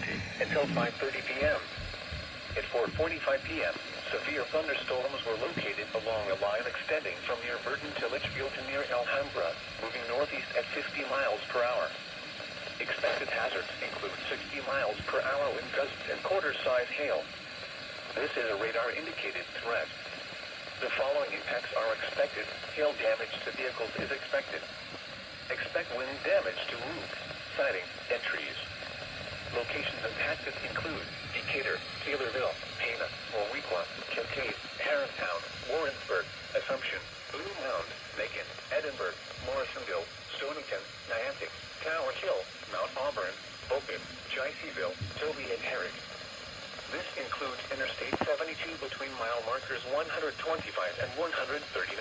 20 until 5:30 p.m. At 4:45 p.m., severe thunderstorms were located along a line extending from near Burton to Litchfield to near Alhambra, moving northeast at 50 miles per hour. Expected hazards include 60 miles per hour wind gusts and quarter-size hail. This is a radar-indicated threat. The following impacts are expected. Hail damage to vehicles is expected. Expect wind damage to roofs, siding, and trees. Locations impacted include Decatur, Taylorville, Pana, Warwickla, Kincaid, Harristown, Warrensburg, Assumption, Blue Mound, Macon, Edinburgh, Morrisonville, Stonington, Niantic, Tower Hill, Mount Auburn, Boca, Jayceeville, Shelby, and Herrick. This includes Interstate 72 between mile markers 125 and 130.